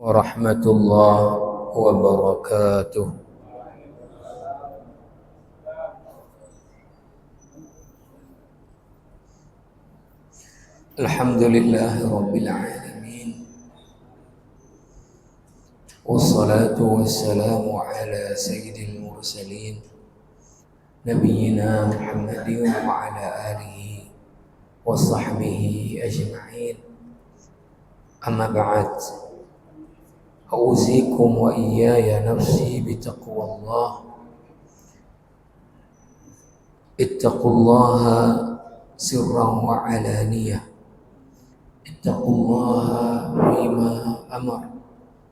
warahmatullahi wabarakatuh. Alhamdulillahi rabbil alamin. Wassalatu wassalamu ala sayyidil mursalin nabiyyina Muhammadin wa ala alihi wa sahbihi ajma'in. Amma ba'd. Auzikum wa iyaya nafsi bitaqwallah. Ittaqullaha sirran wa alaniyah. Ittaqullaha bima amar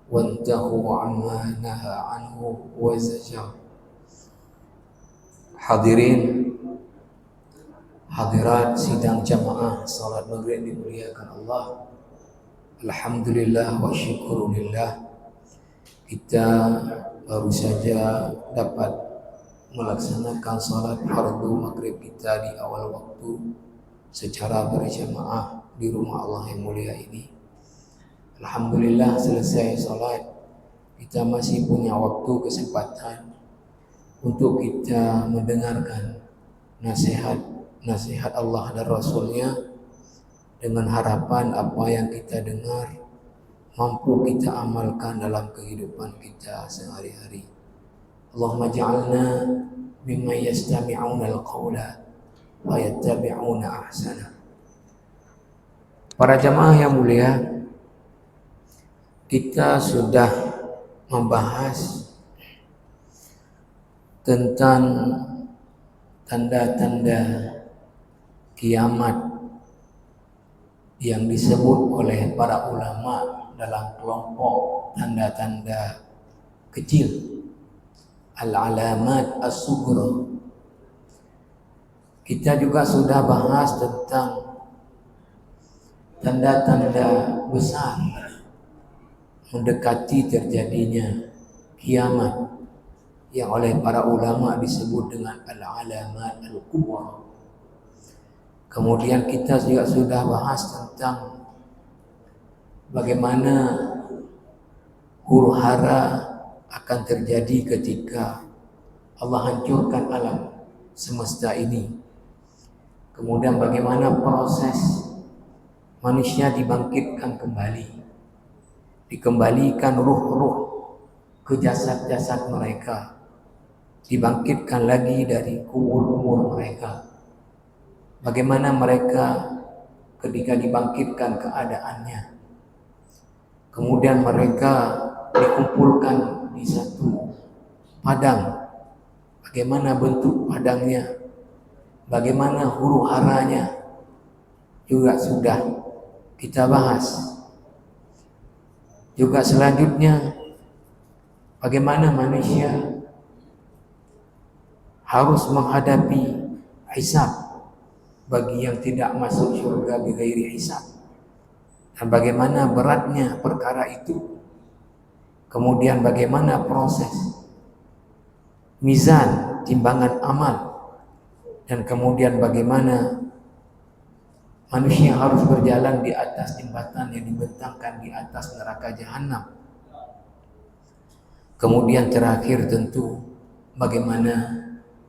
wantahu amma naha anhu wa zajar. Hadirin hadirat sidang jamaah salat maghrib dimuliakan Allah. Alhamdulillah wa syukurillah, kita baru saja dapat melaksanakan salat fardu maghrib kita di awal waktu secara berjamaah di rumah Allah yang mulia ini. Alhamdulillah, selesai salat kita masih punya waktu kesempatan untuk kita mendengarkan nasihat Allah dan Rasulnya, dengan harapan apa yang kita dengar mampu kita amalkan dalam kehidupan kita sehari-hari. Allahumma ja'alna mimman yastami'una al-qawla wa yattabi'una ahsana. Para jamaah yang mulia, kita sudah membahas tentang tanda-tanda kiamat yang disebut oleh para ulama dalam kelompok tanda-tanda kecil, al-alamat as-sughra. Kita juga sudah bahas tentang tanda-tanda besar mendekati terjadinya kiamat yang oleh para ulama disebut dengan al-alamat al-kubra. Kemudian kita juga sudah bahas tentang bagaimana huru hara akan terjadi ketika Allah hancurkan alam semesta ini. Kemudian bagaimana proses manusia dibangkitkan kembali, dikembalikan ruh-ruh ke jasad-jasad mereka, dibangkitkan lagi dari kubur-kubur mereka. Bagaimana mereka ketika dibangkitkan keadaannya, kemudian mereka dikumpulkan di satu padang. Bagaimana bentuk padangnya, bagaimana huru haranya, juga sudah kita bahas. Juga selanjutnya, bagaimana manusia harus menghadapi hisab bagi yang tidak masuk surga bighairi hisab, dan bagaimana beratnya perkara itu. Kemudian bagaimana proses mizan, timbangan amal, dan kemudian bagaimana manusia harus berjalan di atas jembatan yang dibentangkan di atas neraka jahanam. Kemudian terakhir tentu bagaimana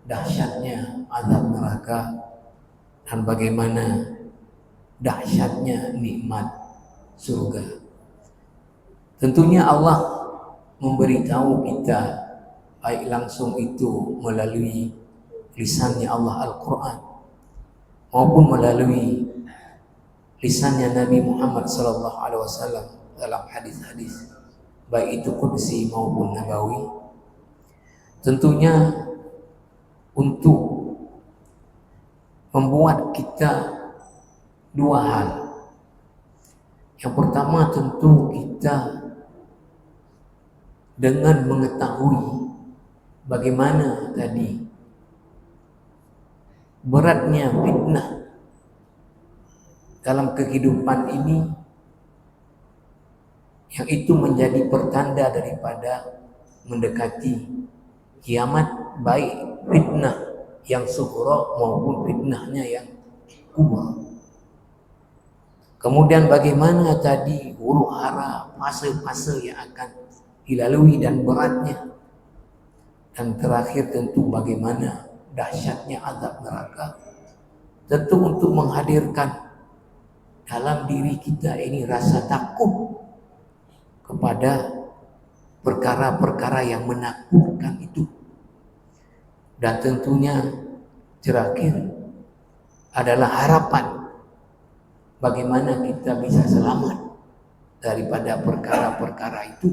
dahsyatnya azab neraka dan bagaimana dahsyatnya nikmat surga. Tentunya Allah memberitahu kita, baik langsung itu melalui lisannya Allah Al-Quran maupun melalui lisannya Nabi Muhammad SAW dalam hadis-hadis, baik itu qudsi maupun nabawi. Tentunya untuk membuat kita dua hal. Yang pertama, tentu kita dengan mengetahui bagaimana tadi beratnya fitnah dalam kehidupan ini, yang itu menjadi pertanda daripada mendekati kiamat, baik fitnah yang sughra maupun fitnahnya yang kubra. Kemudian bagaimana tadi huru hara, fase-fase yang akan dilalui dan beratnya. Dan terakhir tentu bagaimana dahsyatnya azab neraka. Tentu untuk menghadirkan dalam diri kita ini rasa takut kepada perkara-perkara yang menakutkan itu. Dan tentunya terakhir adalah harapan bagaimana kita bisa selamat daripada perkara-perkara itu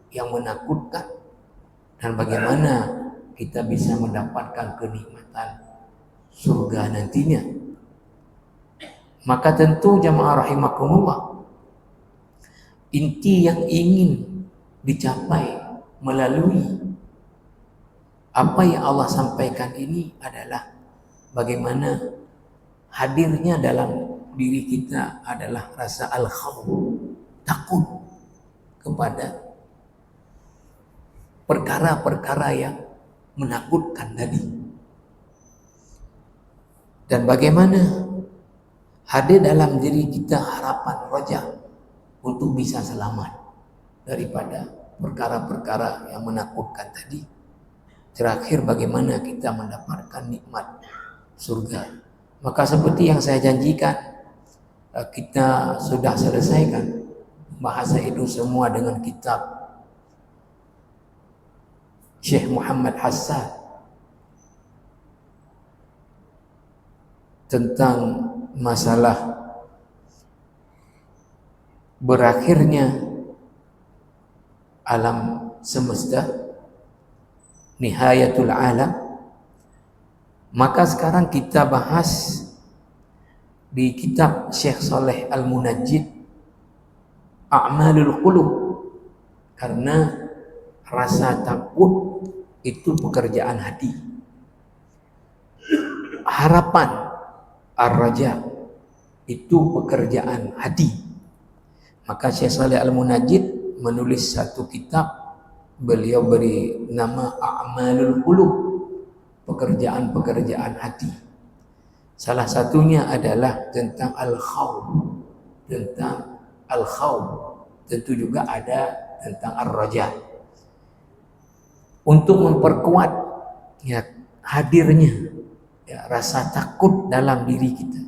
yang menakutkan, dan bagaimana kita bisa mendapatkan kenikmatan surga nantinya. Maka tentu jamaah rahimakumullah, inti yang ingin dicapai melalui apa yang Allah sampaikan ini adalah bagaimana hadirnya dalam diri kita adalah rasa al-khawf, takut kepada perkara-perkara yang menakutkan tadi. Dan bagaimana hadir dalam diri kita harapan roja untuk bisa selamat daripada perkara-perkara yang menakutkan tadi. Terakhir bagaimana kita mendapatkan nikmat surga. Maka seperti yang saya janjikan, kita sudah selesaikan bahasa itu semua dengan kitab Syekh Muhammad Hassan tentang masalah berakhirnya alam semesta, nihayatul alam. Maka sekarang kita bahas di kitab Syekh Saleh Al-Munajjid, A'malul Qulub, karena rasa takut itu pekerjaan hati, harapan ar-raja itu pekerjaan hati. Maka Syekh Saleh Al-Munajjid menulis satu kitab, beliau beri nama A'malul Qulub, pekerjaan-pekerjaan hati. Salah satunya adalah tentang al-khawf, tentang al-khawf. Tentu juga ada tentang ar-raja. Untuk memperkuat ya hadirnya ya rasa takut dalam diri kita.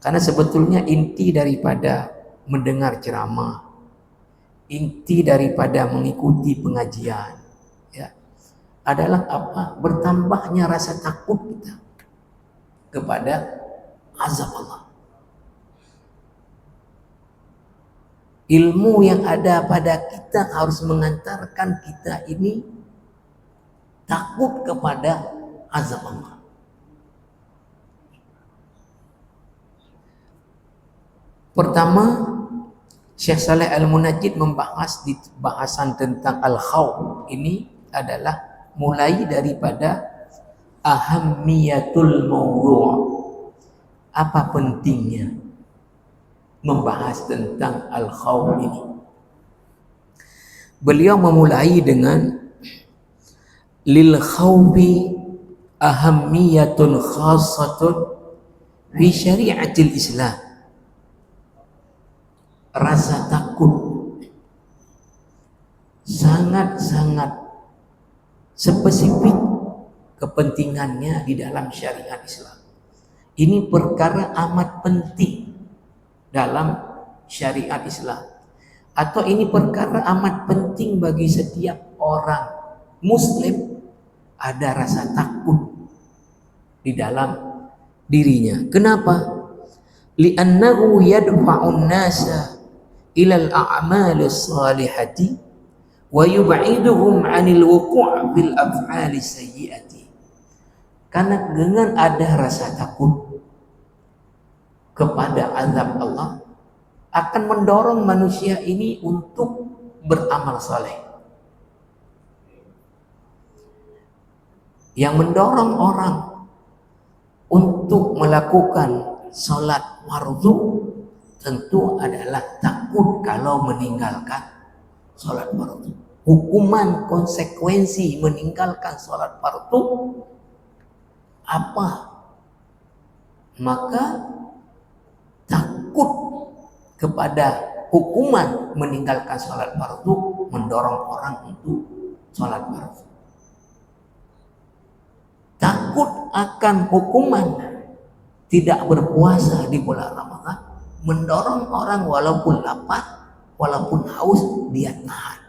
Karena sebetulnya inti daripada mendengar ceramah, inti daripada mengikuti pengajian ya adalah apa? Bertambahnya rasa takut kita kepada azab Allah. Ilmu yang ada pada kita harus mengantarkan kita ini takut kepada azab Allah. Pertama, Syekh Saleh Al-Munajjid membahas di bahasan tentang al-khawf ini adalah mulai daripada ahammiyatul mawdu'. Apa pentingnya membahas tentang al-khawf ini? Beliau memulai dengan lil khawfi ahammiyatun khassatun fi syari'atil Islam. Rasa takut sangat-sangat spesifik kepentingannya di dalam syariat Islam. Ini perkara amat penting dalam syariat Islam, atau ini perkara amat penting bagi setiap orang Muslim ada rasa takut di dalam dirinya. Kenapa? Li'annahu yadfa'un nasa ilal a'mali salihati wa yub'iduhum 'anil wuqu' bil af'ali sayyi'ati. Karena dengan ada rasa takut kepada azab Allah akan mendorong manusia ini untuk beramal saleh. Yang mendorong orang untuk melakukan salat fardu tentu adalah takut kalau meninggalkan salat fardu. Hukuman konsekuensi meninggalkan salat fardu apa? Maka takut kepada hukuman meninggalkan sholat fardu, mendorong orang untuk sholat fardu. Takut akan hukuman tidak berpuasa di bulan Ramadan, mendorong orang walaupun lapar, walaupun haus, dia tahan.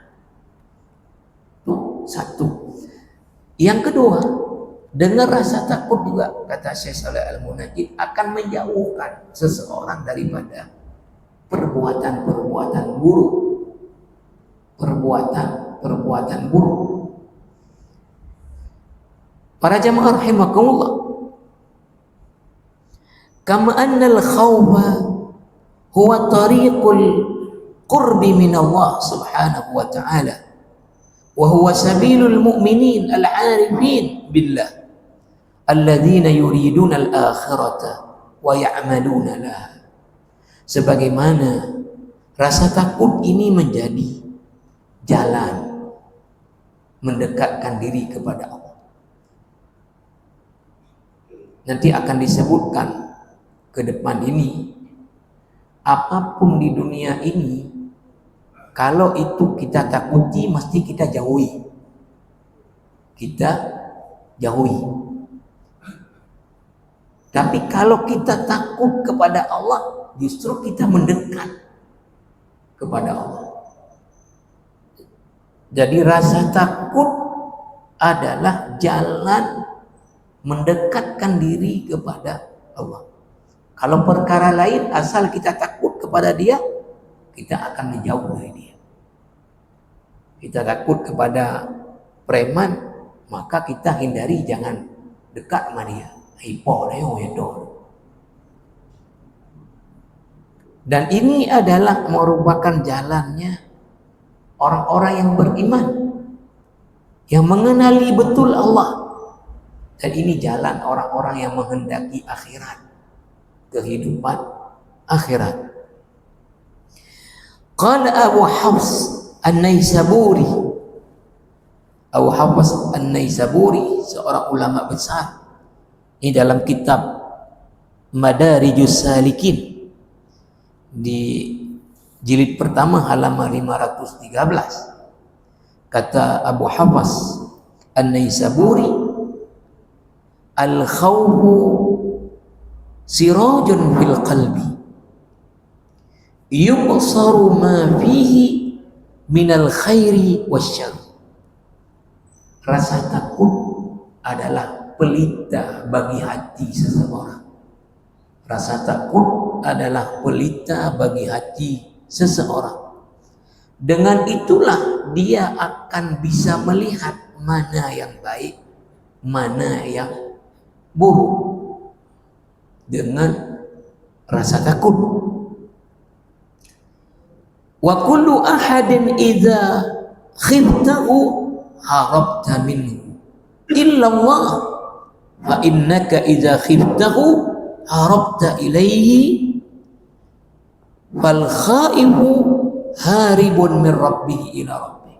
Itu satu. Yang kedua, dengan rasa takut juga, kata Syekh Shalih Al-Munajjid, akan menjauhkan seseorang daripada perbuatan-perbuatan buruk. Perbuatan buruk. Para jamaah rahimakumullah, kama annal khawfa huwa tariqul qurbi min Allah subhanahu wa ta'ala wa huwa sabilul mu'minin al-'arifin billah alladzina yuriduna al-akhirata wa ya'maluna laha. Sebagaimana rasa takut ini menjadi jalan mendekatkan diri kepada Allah. Nanti akan disebutkan ke depan ini, apapun di dunia ini, kalau itu kita takuti, mesti kita jauhi. Kita jauhi. Tapi kalau kita takut kepada Allah, justru kita mendekat kepada Allah. Jadi rasa takut adalah jalan mendekatkan diri kepada Allah. Kalau perkara lain, asal kita takut kepada dia, kita akan menjauh dari dia. Kita takut kepada preman, maka kita hindari, jangan dekat sama dia. Dan ini adalah merupakan jalannya orang-orang yang beriman, yang mengenali betul Allah. Dan ini jalan orang-orang yang menghendaki akhirat, kehidupan akhirat. Qala Abu Hafs An-Naisaburi, Abu Hafs An-Naisaburi, seorang ulama besar, ini dalam kitab Madarijus Salikin di jilid pertama halaman 513, kata Abu Hafs An-Naisaburi, al-khawfu sirajun fil qalbi yubsaru ma fihi minal khairi wasyarr. Rasa takut adalah pelita bagi hati seseorang. Rasa takut adalah pelita bagi hati seseorang. Dengan itulah dia akan bisa melihat mana yang baik, mana yang buruk, dengan rasa takut. Wa kullu ahadin idza khiftahu harabta minhu illa Allah fa innaka idza khiftahu harabta ilaihi fal khaifu haribun min rabbih ila rabbih.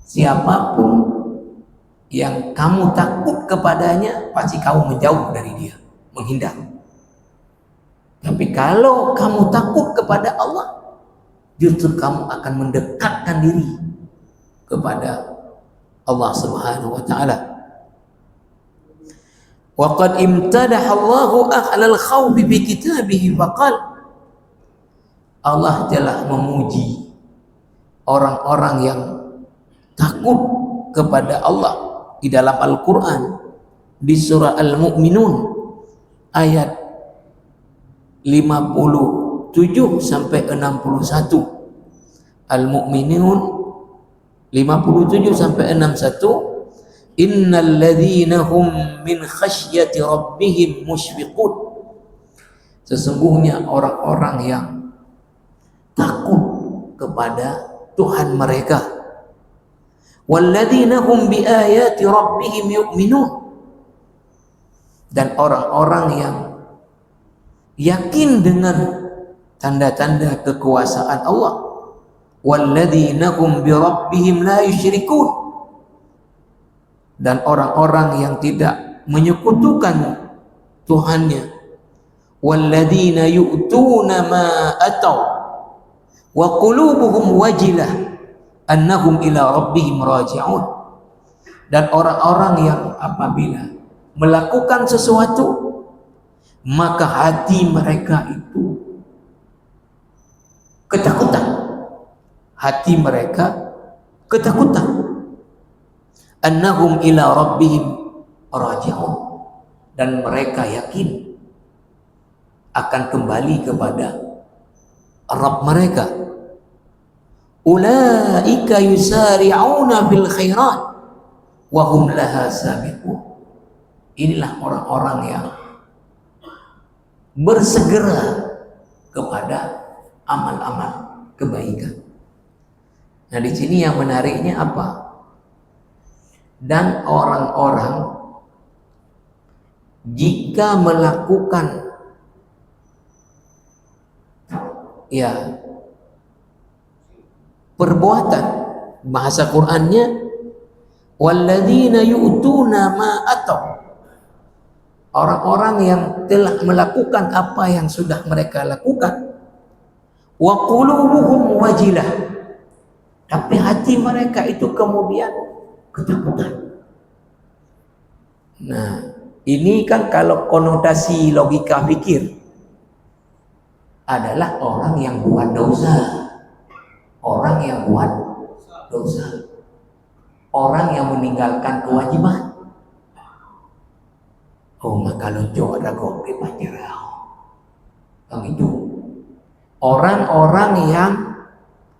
Siapapun yang kamu takut kepadanya, pasti kamu menjauh dari dia, menghindar. Tapi kalau kamu takut kepada Allah, justru kamu akan mendekatkan diri kepada Allah Subhanahu wa ta'ala. Wa qad imtadaha Allahu ahlal khawfi bi kitabihi faqal, Allah telah memuji orang-orang yang takut kepada Allah di dalam Al-Quran, di surah Al-Mu'minun ayat 57 sampai 61. Al-Mu'minun 57 sampai 61. Innal ladzina hum min khasyati rabbihim musyfiqun. Sesungguhnya orang-orang yang takut kepada Tuhan mereka. Walladzina hum biayati rabbihim yu'minun. Dan orang-orang yang yakin dengan tanda-tanda kekuasaan Allah. Walladzina hum bi rabbihim la yusyrikun. Dan orang-orang yang tidak menyekutukan Tuhannya. walladzina yu'tuna ma ataw wa qulubuhum wajilah annahum ila rabbihim raji'un. Dan orang-orang yang apabila melakukan sesuatu maka hati mereka itu ketakutan. Hati mereka ketakutan. Annahum ila rabbihim raji'un. Dan mereka yakin akan kembali kepada Rabb mereka. Ulaika yusari'una bil khairat wa hum laha sabiqun. Inilah orang-orang yang bersegera kepada amal-amal kebaikan. Nah, di sini yang menariknya apa? Dan orang-orang jika melakukan perbuatan, bahasa Qur'annya walladzina yu'tuna ma ataw, orang-orang yang telah melakukan apa yang sudah mereka lakukan, wa qulubuhum wajilah, tapi hati mereka itu kemudian ketakutan. Nah, ini kan kalau konotasi logika pikir adalah orang yang buat dosa, orang yang buat dosa, orang yang meninggalkan kewajiban. Oh, maka lonjok ada kok di panjerau. Begitu. Orang-orang yang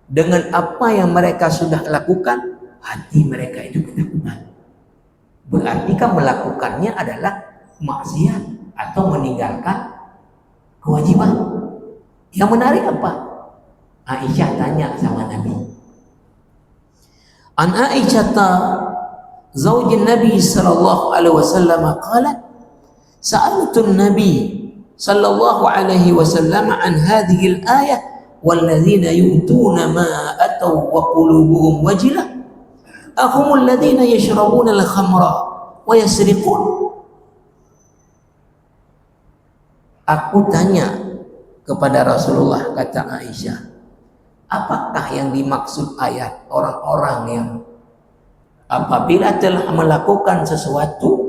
dengan apa yang mereka sudah lakukan, hati mereka itu ketakutan. Berarti kan melakukannya adalah maksiat atau meninggalkan kewajiban. Yang menarik apa? Aisyah tanya sama Nabi. An Aisyah zaujin Nabi sallallahu alaihi wasallam qalat sa'altu Nabi sallallahu alaihi wasallam an hadhihi al-ayah walladzina yu'tuna ma ataw wa qulubuhum wajilah ahumul ladzina yashrabuna al-khamra wa yasriqun. Aku tanya kepada Rasulullah, kata Aisyah, apakah yang dimaksud ayat orang-orang yang apabila telah melakukan sesuatu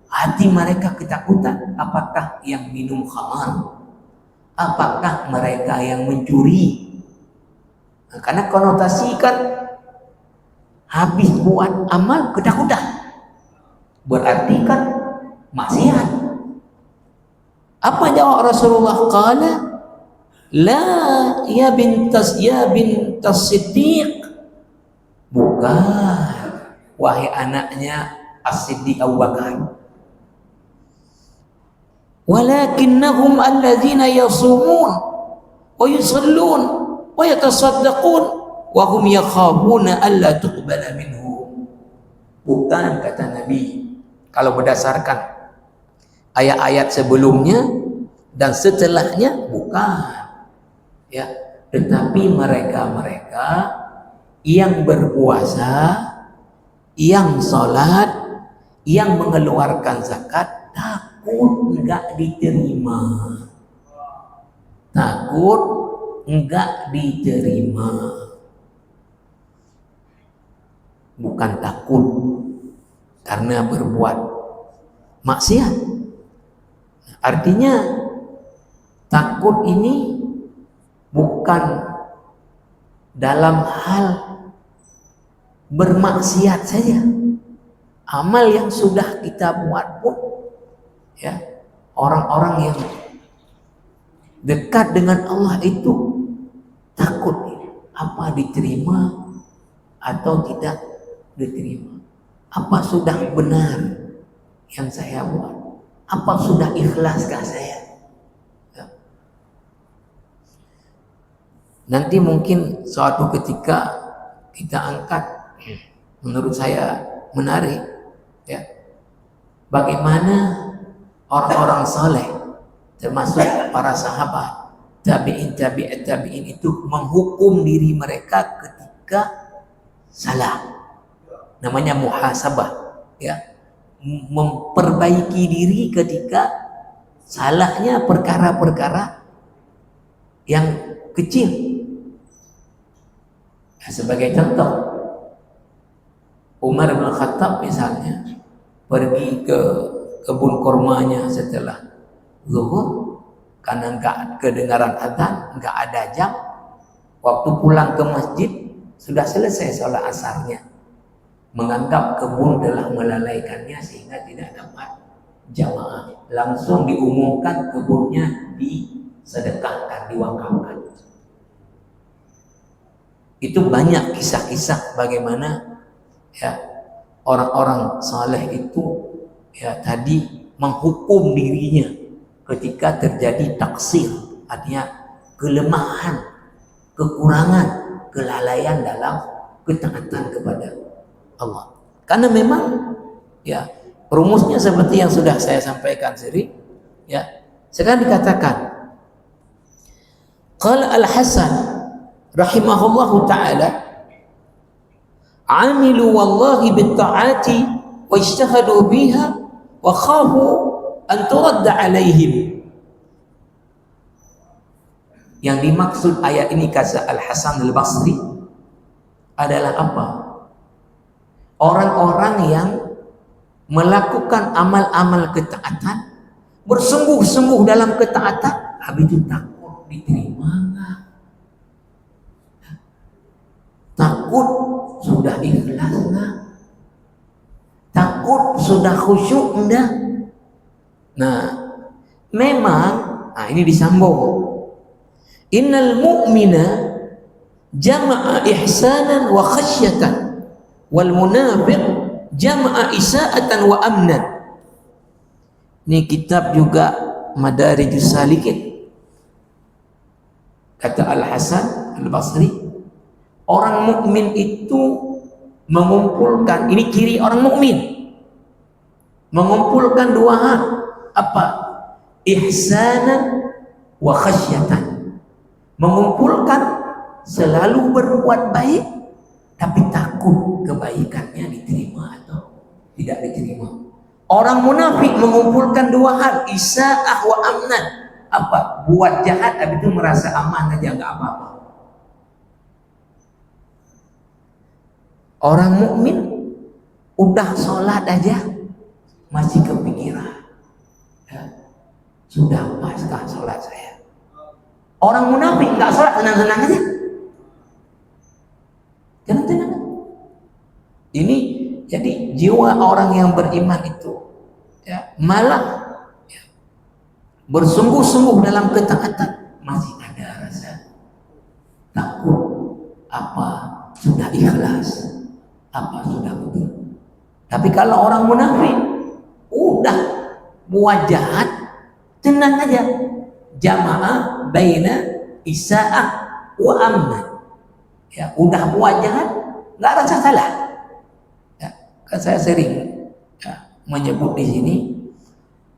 hati mereka ketakutan? Apakah yang minum khamar? Apakah mereka yang mencuri? Nah, karena konotasi kan habis buat amal ketakutan, berarti kan maksiat. Apa jawab Rasulullah? Qala la ya bintas Siddiq, bukan wahai anaknya As-Siddiq Abu Bakar, walakinnahum alladzina yasumun wa yusallun wa yatasaddaqun wa hum yakhafuna alla tuqbala minhum. Bukan, kata Nabi, kalau berdasarkan ayat-ayat sebelumnya dan setelahnya, bukan. Ya, tetapi mereka-mereka yang berpuasa, yang sholat, yang mengeluarkan zakat, takut enggak diterima. Takut enggak diterima. Bukan takut karena berbuat maksiat. Artinya takut ini bukan dalam hal bermaksiat saja. Amal yang sudah kita buat pun, ya, orang-orang yang dekat dengan Allah itu takut apa diterima atau tidak diterima. Apa sudah benar yang saya buat? Apa sudah ikhlaskah saya? Ya. Nanti mungkin suatu ketika kita angkat, menurut saya menarik, ya, bagaimana orang-orang saleh termasuk para sahabat, tabi'in itu menghukum diri mereka ketika salah. Namanya muhasabah, ya, memperbaiki diri ketika salahnya perkara-perkara yang kecil. Nah, sebagai contoh, Umar bin Khattab misalnya pergi ke kebun kurmanya setelah zuhur karena nggak kedengaran adzan, nggak ada jam. Waktu pulang ke masjid sudah selesai sholat asarnya, menganggap kebun telah melalaikannya sehingga tidak dapat jamaah. Langsung diumumkan kebunnya disedekahkan, diwakafkan. Itu banyak kisah-kisah bagaimana ya orang-orang saleh itu ya tadi menghukum dirinya ketika terjadi taksir, artinya kelemahan, kekurangan, kelalaian dalam ketaatan kepada Allah. Karena memang ya rumusnya seperti yang sudah saya sampaikan sering ya. Sekarang dikatakan qala Al-Hasan rahimahullahu taala amilu wallahi bitta'ati wa ijtahadu biha wa khafu an turadda alaihim. Yang dimaksud ayat ini kata Al-Hasan Al-Basri adalah apa? Orang-orang yang melakukan amal-amal ketaatan, bersungguh-sungguh dalam ketaatan, habis itu takut diterima enggak? Takut sudah ikhlas enggak? Takut sudah khusyuk enggak? Nah, memang ini disambung. Innal mu'mina jama'a ihsanan wa khasyatan wal munafiq jama'a isa'atan wa amnan. Ini kitab juga Madarijus Salikin. Kata Al-Hasan Al-Basri, orang mukmin itu mengumpulkan, ini ciri orang mukmin, mengumpulkan dua hal. Apa? Ihsanan wa khasyatan. Mengumpulkan selalu berbuat baik tapi takut kebaikannya diterima atau tidak diterima. Orang munafik mengumpulkan dua hal, isa'ah wa amnan. Apa? Buat jahat tapi itu merasa aman aja, nggak apa-apa. Orang mukmin udah sholat aja masih kepikiran, ya, sudah paskah sholat saya. Orang munafik nggak sholat tenang-tenang aja, tenang-tenang. Ini jadi jiwa orang yang beriman itu ya, malah ya, bersungguh-sungguh dalam ketaatan masih ada rasa takut. Apa sudah ikhlas, apa sudah betul. Tapi kalau orang munafik udah buat jahat, tenang aja, jamaah baina isa'ah wa amnan. Ya, udah buat jahat nggak rasa salah. Ya, kan saya sering ya, menyebut di sini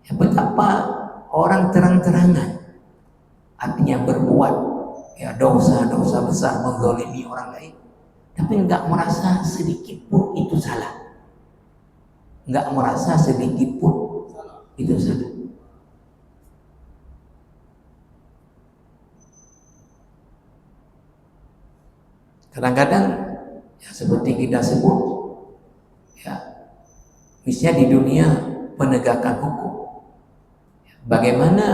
ya, betapa orang terang-terangan artinya berbuat ya dosa-dosa besar, menzalimi orang lain, tapi nggak merasa sedikit pun itu salah, nggak merasa sedikit pun itu salah. Kadang-kadang ya seperti kita sebut ya, misalnya di dunia penegakan hukum, ya, bagaimana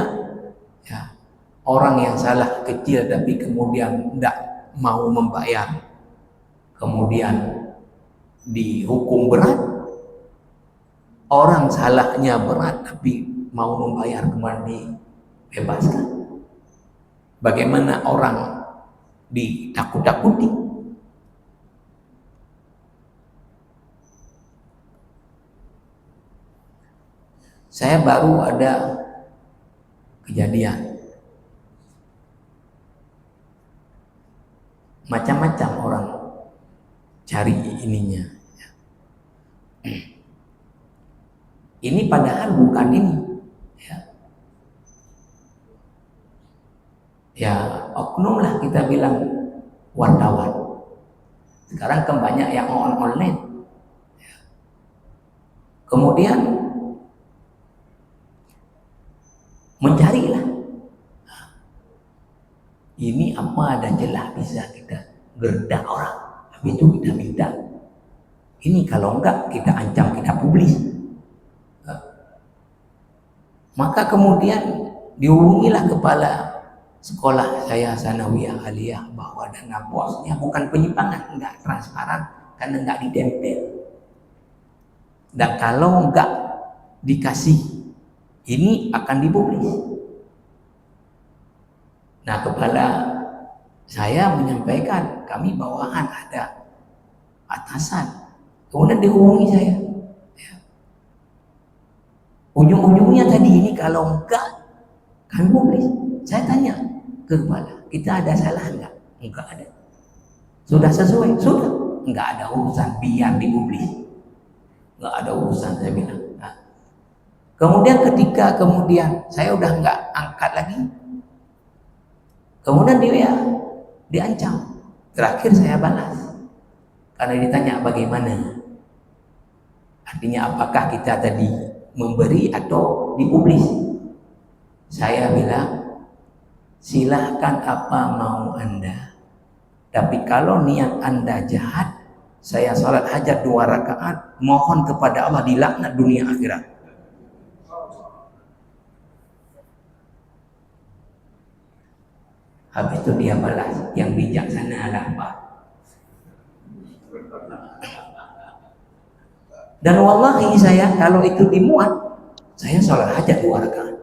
ya, orang yang salah kecil tapi kemudian tidak mau membayar, kemudian dihukum berat. Orang salahnya berat tapi mau membayar kemudian dibebaskan. Bagaimana orang ditakut-takuti. Saya baru ada kejadian, macam-macam orang cari ininya. Ini padahal bukan ini, ya oknum lah kita bilang, wartawan. Sekarang kan banyak yang online. Kemudian mencarilah. Ini apa ada celah bisa kita gerdak orang, habis itu kita minta. Ini kalau enggak kita ancam, kita publis. Maka kemudian dihubungilah kepala sekolah saya Sanawiyah Aliyah bahwa dana bosnya bukan penyimpangan, enggak transparan karena enggak ditempel. Dan kalau enggak dikasih ini akan dipublis. Nah, kepala saya menyampaikan kami bawahan ada atasan. Kemudian dihubungi saya. Ujung-ujungnya tadi ini kalau enggak kami publis. Saya tanya ke kepala, kita ada salah enggak? Enggak ada. Sudah sesuai? Sudah. Enggak ada urusan, biar dipublis. Enggak ada urusan, saya bilang. Nah, kemudian ketika saya udah enggak angkat lagi, kemudian dia diancam. Terakhir saya balas karena ditanya bagaimana, artinya apakah kita tadi memberi atau dipublis. Saya bilang silahkan apa mau Anda, tapi kalau niat Anda jahat, saya salat hajat 2 rakaat, mohon kepada Allah dilaknat dunia akhirat. Habis itu dia balas, yang bijaksana adalah apa? Dan wallahi saya kalau itu dimuat, saya salat hajat 2 rakaat.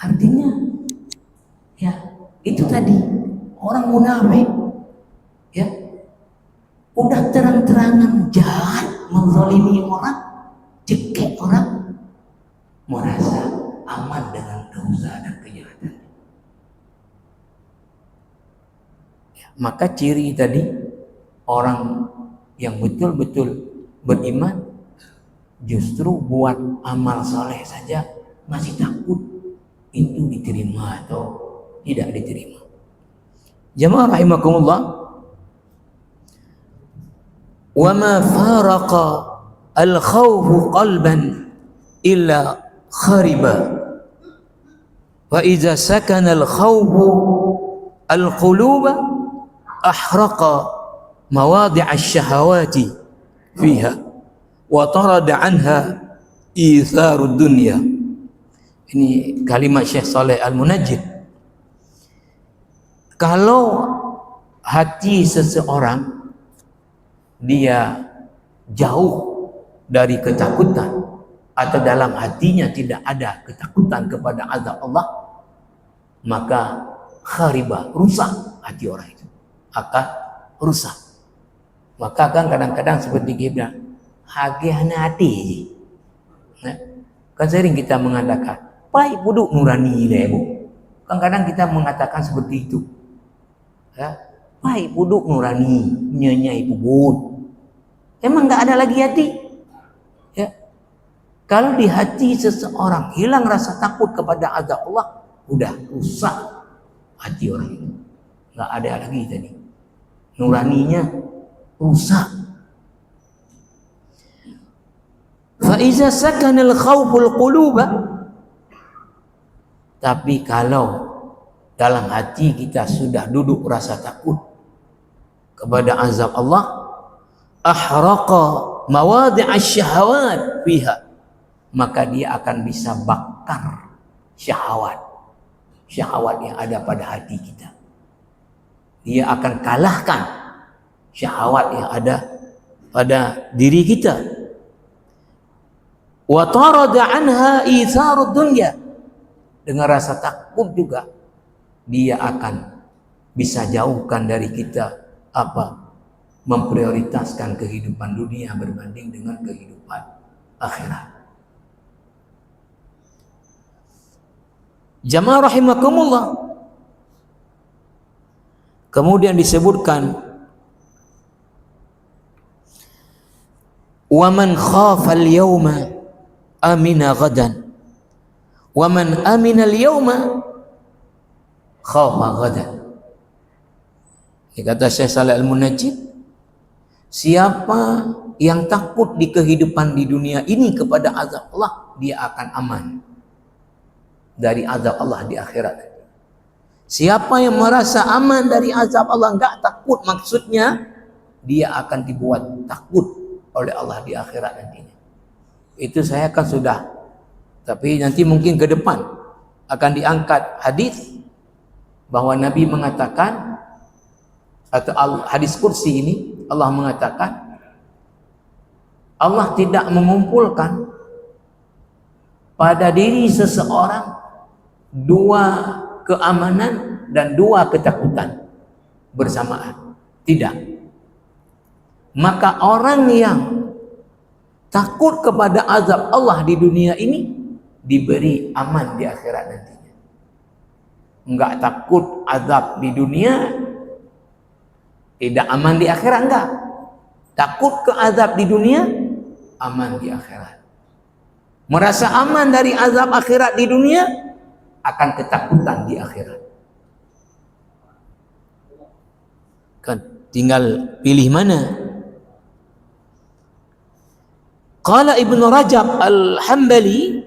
Artinya, ya itu tadi orang munafik, ya udah terang-terangan jahat, menzalimi orang, cekek orang, merasa aman dengan dosa dan kejahatan. Ya, maka ciri tadi orang yang betul-betul beriman justru buat amal soleh saja masih takut itu diterima atau tidak diterima. Jamaah rahimakumullah, wa ma faraqa al-khawfu qalban illa khariba wa idza sakana al-khawfu al-quluba ahraqa mawadi' asy-syahawati fiha wa tarada anha itharud dunya. Ini kalimat Syekh Saleh Al-Munajjid. Kalau hati seseorang dia jauh dari ketakutan atau dalam hatinya tidak ada ketakutan kepada azab Allah, maka khariba, rusak hati orang itu, akan rusak. Maka kan kadang-kadang seperti kita hagihna hati. Nah, kan sering kita mengatakan pai buduk nurani lebo. Kadang-kadang kita mengatakan seperti itu. Ya, pai buduk nurani nyanya ibu bud. Emang enggak ada lagi hati. Ya. Kalau di hati seseorang hilang rasa takut kepada azab Allah, udah rusak hati orang itu. Enggak ada lagi tadi. Nuraninya rusak. Fa iza sakana al-khawful quluba, tapi kalau dalam hati kita sudah duduk rasa takut kepada azab Allah, ahraqa mawadi' asy-syahawat fiha, maka dia akan bisa bakar syahwat yang ada pada hati kita. Dia akan kalahkan syahwat yang ada pada diri kita. Wa tarada anha itharud dunya, dengan rasa takut juga dia akan bisa jauhkan dari kita memprioritaskan kehidupan dunia berbanding dengan kehidupan akhirat. Jamaah rahimakumullah, kemudian disebutkan wa man khafa al-yawma amina ghadan wa man amina al-yawma khafa ghadan. Ini kata Syekh Saleh Al-Munajjid, siapa yang takut di kehidupan di dunia ini kepada azab Allah, dia akan aman dari azab Allah di akhirat. Siapa yang merasa aman dari azab Allah, enggak takut, maksudnya dia akan dibuat takut oleh Allah di akhirat nantinya. Itu saya kan sudah, tapi nanti mungkin ke depan akan diangkat hadis bahwa Nabi mengatakan, atau hadis kursi ini, Allah mengatakan Allah tidak mengumpulkan pada diri seseorang dua keamanan dan dua ketakutan bersamaan. Tidak. Maka orang yang takut kepada azab Allah di dunia ini diberi aman di akhirat nantinya. Enggak takut azab di dunia, tidak aman di akhirat, enggak. Takut ke azab di dunia, aman di akhirat. Merasa aman dari azab akhirat di dunia, akan ketakutan di akhirat. Kan tinggal pilih mana. Qala Ibnu Rajab Al-Hambali,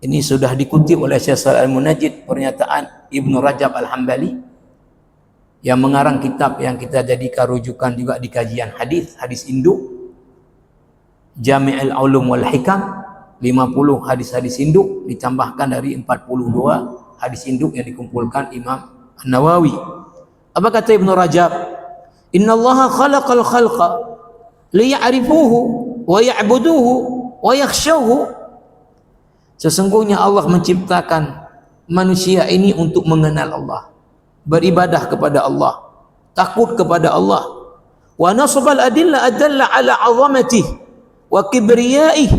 ini sudah dikutip oleh Syekh Shalih Al-Munajjid, pernyataan Ibnu Rajab Al-Hambali yang mengarang kitab yang kita jadikan rujukan juga di kajian hadis, hadis induk, Jami'ul Ulum wal Hikam, 50 hadis-hadis induk ditambahkan dari 42 hadis induk yang dikumpulkan Imam An-Nawawi. Apa kata Ibnu Rajab? Innallaha khalaqal khalqa liya'rifuhu wa ya'buduhu wa yakhshawhu. Sesungguhnya Allah menciptakan manusia ini untuk mengenal Allah, beribadah kepada Allah, takut kepada Allah. Wa nasbal adilla adalla ala 'azamatihi wa kibriyaihi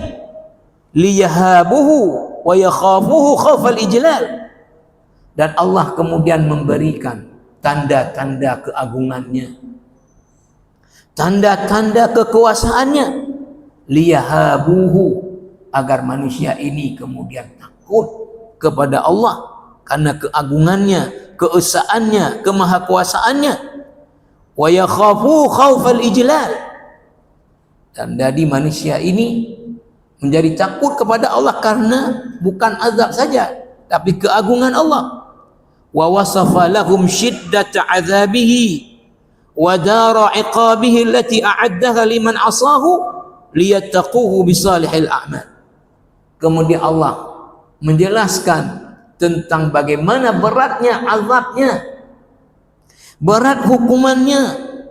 liyahabuhu wa yakhafuhu khawfal ijlal. Dan Allah kemudian memberikan tanda-tanda keagungannya, tanda-tanda kekuasaannya, liyahabuhu, agar manusia ini kemudian takut kepada Allah karena keagungannya, keesaannya, kemahakuasaannya. Wa yakhafu khaufal ijlal, dan jadi manusia ini menjadi takut kepada Allah karena bukan azab saja, tapi keagungan Allah. Wa wasafa lahum shiddata azabihi wa dara iqabihi allati a'addaha liman asahu liyattaquhu bisalihil a'mal. Kemudian Allah menjelaskan tentang bagaimana beratnya azabnya, berat hukumannya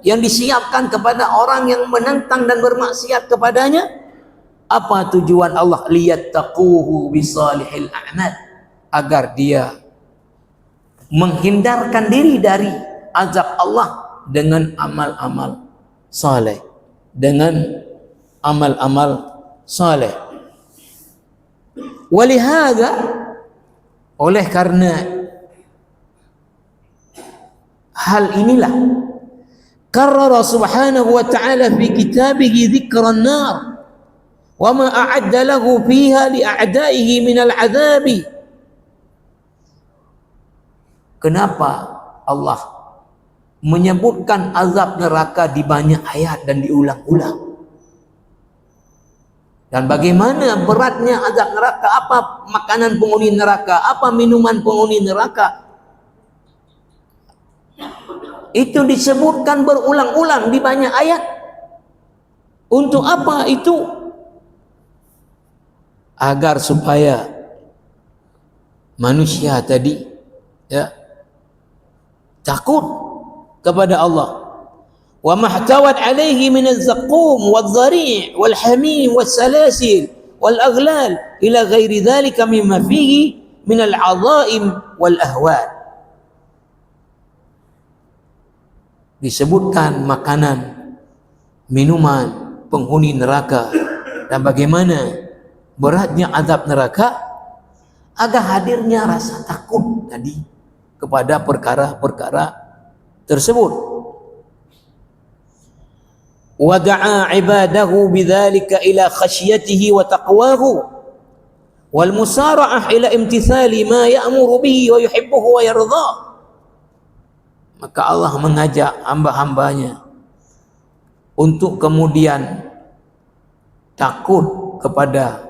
yang disiapkan kepada orang yang menentang dan bermaksiat kepadanya. Apa tujuan Allah? Liyattaquhu bisalihil a'mal, agar dia menghindarkan diri dari azab Allah dengan amal-amal saleh, dengan amal-amal saleh. Walihada, oleh karena hal inilah karrara subhanahu wa ta'ala fi kitabihi dzikran nar wa ma a'adda lahu fiha li a'daihi min al-'adzabi. Kenapa Allah menyebutkan azab neraka di banyak ayat dan diulang-ulang? Dan bagaimana beratnya azab neraka, apa makanan penghuni neraka, apa minuman penghuni neraka. Itu disebutkan berulang-ulang di banyak ayat. Untuk apa itu? Agar supaya manusia tadi takut kepada Allah. Wa mahtawat alaihi min az-zaqum wadh-dhari' wal-hamim was-salasil wal-aghlal ila ghairi dhalika mimma fihi min al-'adha'im wal-ahwal. Disebutkan makanan, minuman penghuni neraka dan bagaimana beratnya azab neraka, agar hadirnya rasa takut tadi kepada perkara-perkara tersebut. Wa da'a ibadahu bidzalika ila khasyatihi wa taqwahu wal musara'ah ila imtithali ma ya'muru bihi wa yuhibbuhu wa yardha. Maka Allah mengajak hamba-hambanya untuk kemudian takut kepada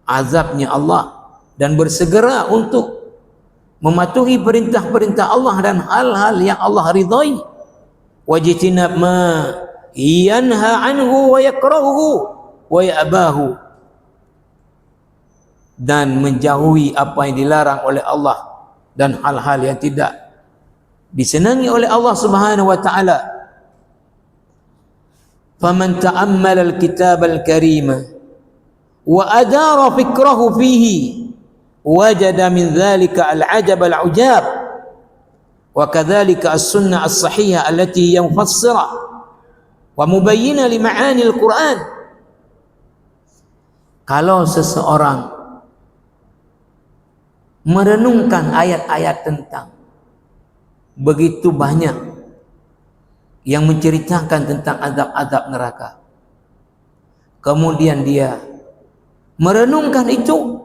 azabnya Allah dan bersegera untuk mematuhi perintah-perintah Allah dan hal-hal yang Allah ridhai, wajtinab ma yanha anhu wa yakrahuhu wa ya'bahu, dan menjauhi apa yang dilarang oleh Allah dan hal-hal yang tidak disenangi oleh Allah Subhanahu wa taala. Faman ta'ammala al-kitab al-karim wa adara fikrahu fihi wajada min dhalika al-'ajab al-'ujab wa kadzalika as-sunnah as-sahihah allati mufassirah wa mubayyinah li ma'ani al-Qur'an. Kalau seseorang merenungkan ayat-ayat tentang begitu banyak yang menceritakan tentang azab-azab neraka, kemudian dia merenungkan itu,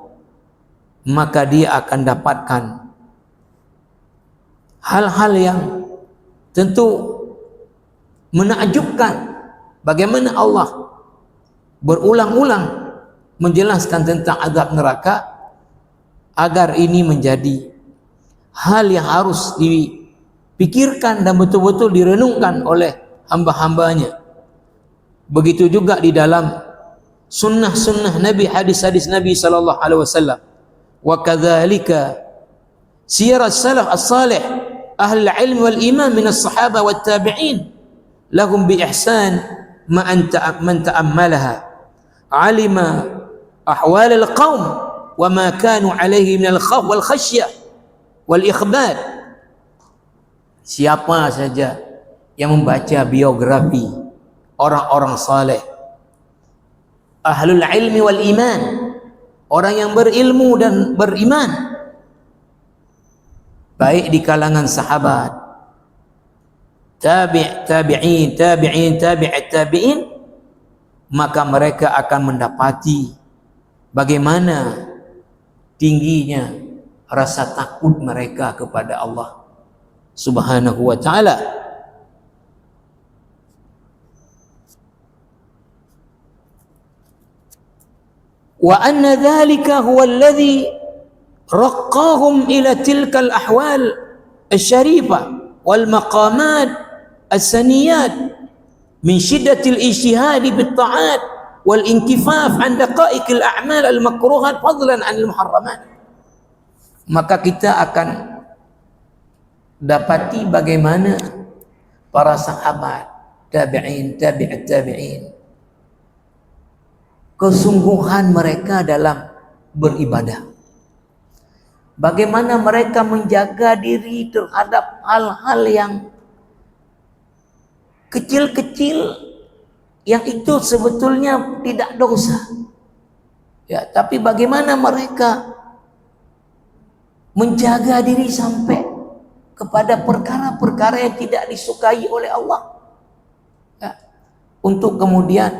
maka dia akan dapatkan hal-hal yang tentu menakjubkan, bagaimana Allah berulang-ulang menjelaskan tentang azab neraka, agar ini menjadi hal yang harus dipikirkan dan betul-betul direnungkan oleh hamba-hambanya. Begitu juga di dalam sunnah-sunnah Nabi, hadis-hadis Nabi sallallahu alaihi wasallam. Wa kadzalika siyar as-salaf as-salih ahli al-ilm wal iman min as-sahaba wat tabi'in lahum bi ihsan ma anta man ta'ammalaha alima ahwal al-qaum wa ma kanu alaihi min al-khawf wal khasyah wal ikhbar. Siapa saja yang membaca biografi orang-orang saleh, ahlul ilmi wal iman, orang yang berilmu dan beriman, baik di kalangan sahabat, tabi'in, maka mereka akan mendapati bagaimana tingginya rasa takut mereka kepada Allah Subhanahu wa ta'ala. Wa anna dhalika huwa alladhi raqqahum ila tilka al-ahwal al-sharifah wal maqamat as-saniyat min shiddatil ijtihad bit-ta'at wal inkifaf an daqa'iq al-a'mal al-makruhat fadlan an al-muharramat. Maka kita akan dapati bagaimana para sahabat, tabi'in, tabi'at tabi'in, kesungguhan mereka dalam beribadah. Bagaimana mereka menjaga diri terhadap hal-hal yang kecil-kecil, yang itu sebetulnya tidak dosa, ya, tapi bagaimana mereka menjaga diri sampai kepada perkara-perkara yang tidak disukai oleh Allah, ya, untuk kemudian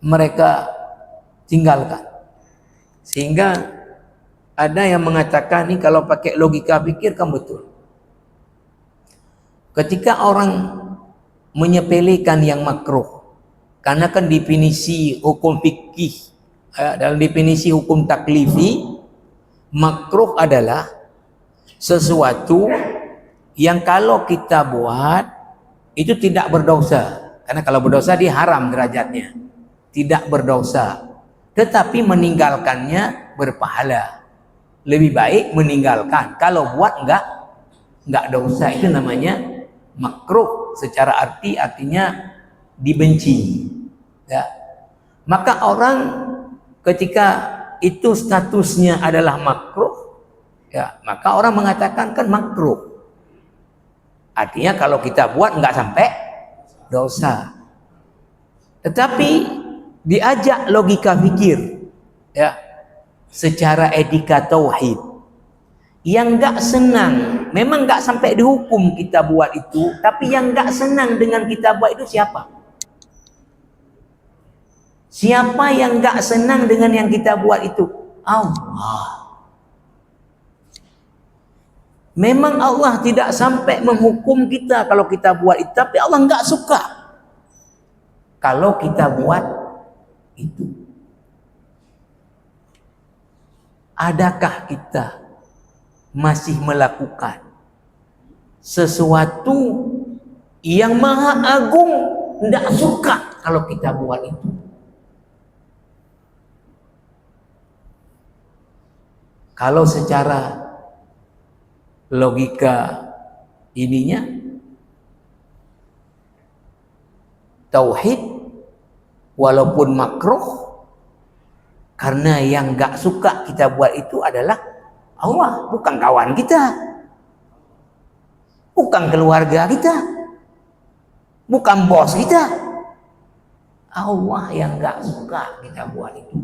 mereka tinggalkan. Sehingga ada yang mengatakan, ini kalau pakai logika pikir kan betul, ketika orang menyepelekan yang makruh, karena kan definisi hukum fikih, dalam definisi hukum taklifi, makruh adalah sesuatu yang kalau kita buat itu tidak berdosa. Karena kalau berdosa dia haram derajatnya, tidak berdosa. Tetapi meninggalkannya berpahala. Lebih baik meninggalkan. Kalau buat enggak dosa, itu namanya makruh. Secara artinya dibenci, ya. Maka orang ketika itu statusnya adalah makruh, ya, maka orang mengatakan kan makruh, artinya kalau kita buat enggak sampai dosa. Tetapi diajak logika pikir, ya, secara etika tauhid, yang enggak senang, memang enggak sampai dihukum kita buat itu, tapi yang enggak senang dengan kita buat itu siapa? Siapa yang enggak senang dengan yang kita buat itu? Allah. Memang Allah tidak sampai menghukum kita kalau kita buat itu, tapi Allah enggak suka. kalau kita buat itu. Adakah kita masih melakukan sesuatu yang Maha Agung tidak suka kalau kita buat itu? Kalau secara logika ininya, tauhid walaupun makruh, karena yang gak suka kita buat itu adalah Allah, bukan kawan kita, bukan keluarga kita, bukan bos kita. Allah yang gak suka kita buat itu.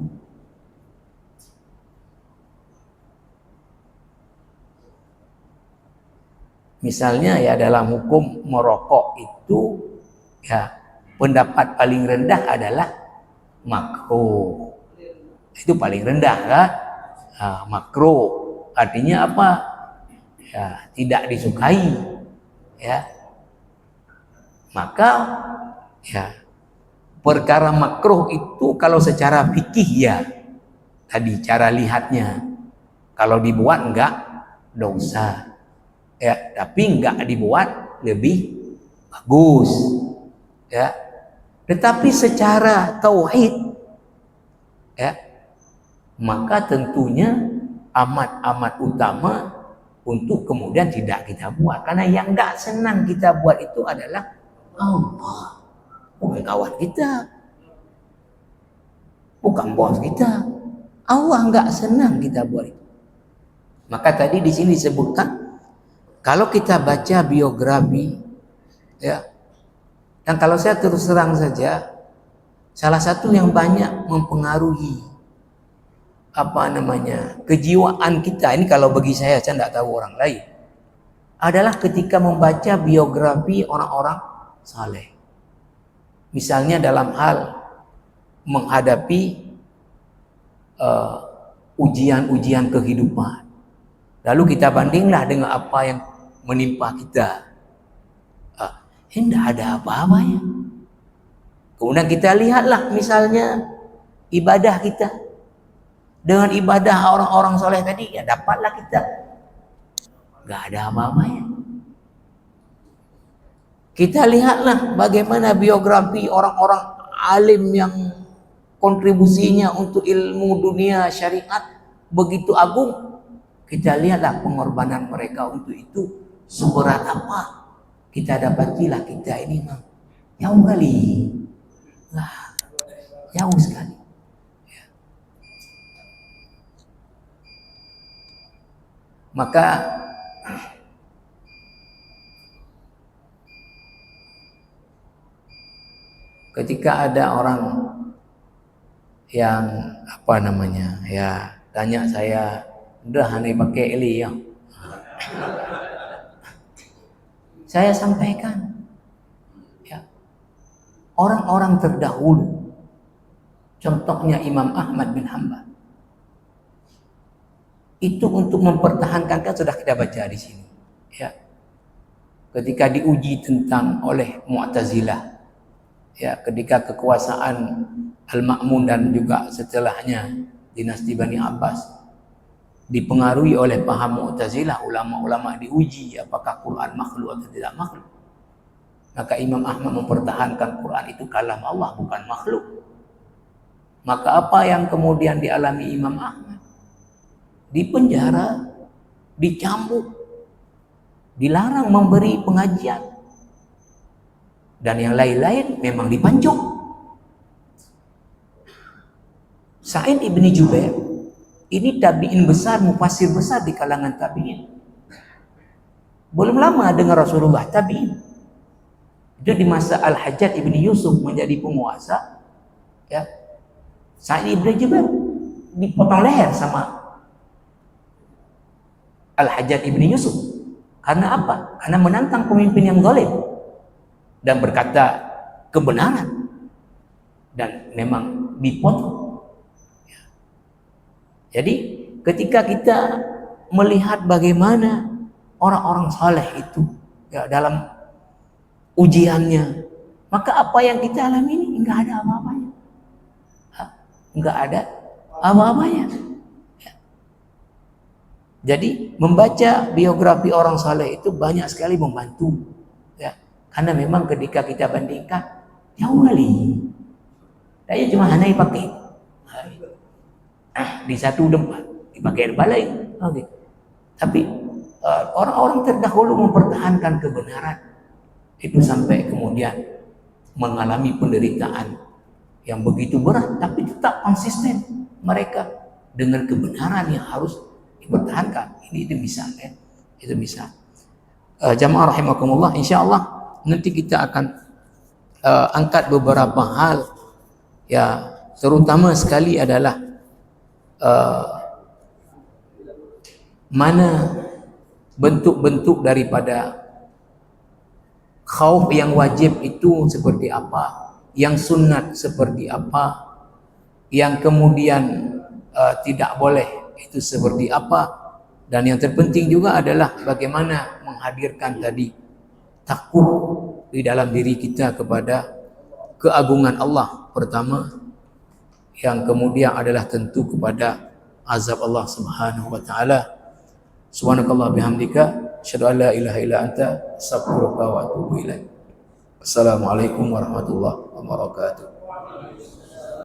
Misalnya ya dalam hukum merokok itu ya pendapat paling rendah adalah makruh. Itu paling rendah kan? Makruh artinya apa? Ya, tidak disukai. Ya. Maka ya perkara makruh itu kalau secara fikih ya tadi cara lihatnya, kalau dibuat enggak dosa. Ya, tapi enggak dibuat lebih bagus. Ya. Tetapi secara tauhid ya, maka tentunya amat utama untuk kemudian tidak kita buat, karena yang enggak senang kita buat itu adalah Allah, bukan kawan kita, bukan bos kita. Allah enggak senang kita buat itu. Maka tadi di sini disebutkan kalau kita baca biografi ya, dan kalau saya terus terang saja, salah satu yang banyak mempengaruhi kejiwaan kita ini, kalau bagi saya tidak tahu orang lain, adalah ketika membaca biografi orang-orang saleh. Misalnya dalam hal menghadapi ujian-ujian kehidupan, lalu kita bandinglah dengan apa yang menimpa kita. Tidak ada apa-apanya. Kemudian kita lihatlah misalnya ibadah kita dengan ibadah orang-orang soleh tadi, ya dapatlah kita nggak ada apa-apanya. Kita lihatlah bagaimana biografi orang-orang alim yang kontribusinya untuk ilmu dunia syariat begitu agung. Kita lihatlah pengorbanan mereka untuk itu seberat apa. Kita dapatilah kita ini jauh kali, jauh sekali. Ya. Maka ketika ada orang yang ya tanya saya, udah aneh pakai eli ya. Saya sampaikan ya, orang-orang terdahulu, contohnya Imam Ahmad bin Hanbal, itu untuk mempertahankan, kan sudah kita baca di sini ya, ketika diuji tentang oleh Mu'tazilah ya, ketika kekuasaan Al-Ma'mun dan juga setelahnya dinasti Bani Abbas dipengaruhi oleh paham Mu'tazilah, ulama-ulama diuji apakah Quran makhluk atau tidak makhluk. Maka Imam Ahmad mempertahankan Quran itu kalam Allah, bukan makhluk. Maka apa yang kemudian dialami Imam Ahmad? Dipenjara, dicambuk, dilarang memberi pengajian, dan yang lain-lain memang dipancung. Sa'id ibni Jubair ini tabi'in besar, mufassir besar di kalangan tabi'in. Belum lama dengan Rasulullah tabi'in. Itu di masa Al-Hajjaj ibni Yusuf menjadi penguasa, ya, Sa'id ibni Jubair dipotong leher sama Al-Hajjaj ibni Yusuf. Karena apa? Karena menantang pemimpin yang zalim dan berkata kebenaran, dan memang dipotong. Jadi ketika kita melihat bagaimana orang-orang saleh itu ya, dalam ujiannya maka apa yang kita alami ini enggak ada apa-apanya. Enggak ada apa-apanya. Ya. Jadi membaca biografi orang saleh itu banyak sekali membantu. Ya. Karena memang ketika kita bandingkan jauh kali. Saya cuma hanya pakai di satu tempat dipakai balai. Okay. Tapi orang-orang terdahulu mempertahankan kebenaran itu sampai kemudian mengalami penderitaan yang begitu berat, tapi tetap konsisten mereka dengan kebenaran yang harus dipertahankan. Ini misal ya, itu misal. Jamaah rahimakumullah, insyaallah nanti kita akan angkat beberapa hal ya, terutama sekali adalah mana bentuk-bentuk daripada khauf yang wajib itu seperti apa, yang sunat seperti apa, yang kemudian tidak boleh itu seperti apa, dan yang terpenting juga adalah bagaimana menghadirkan tadi takut di dalam diri kita kepada keagungan Allah pertama, yang kemudian adalah tentu kepada azab Allah Subhanahu wa taala. Subhanakallah bihamdika asyhadu an la ilaha illa anta astaghfiruka wa atubu ilaik. Assalamualaikum warahmatullahi wabarakatuh.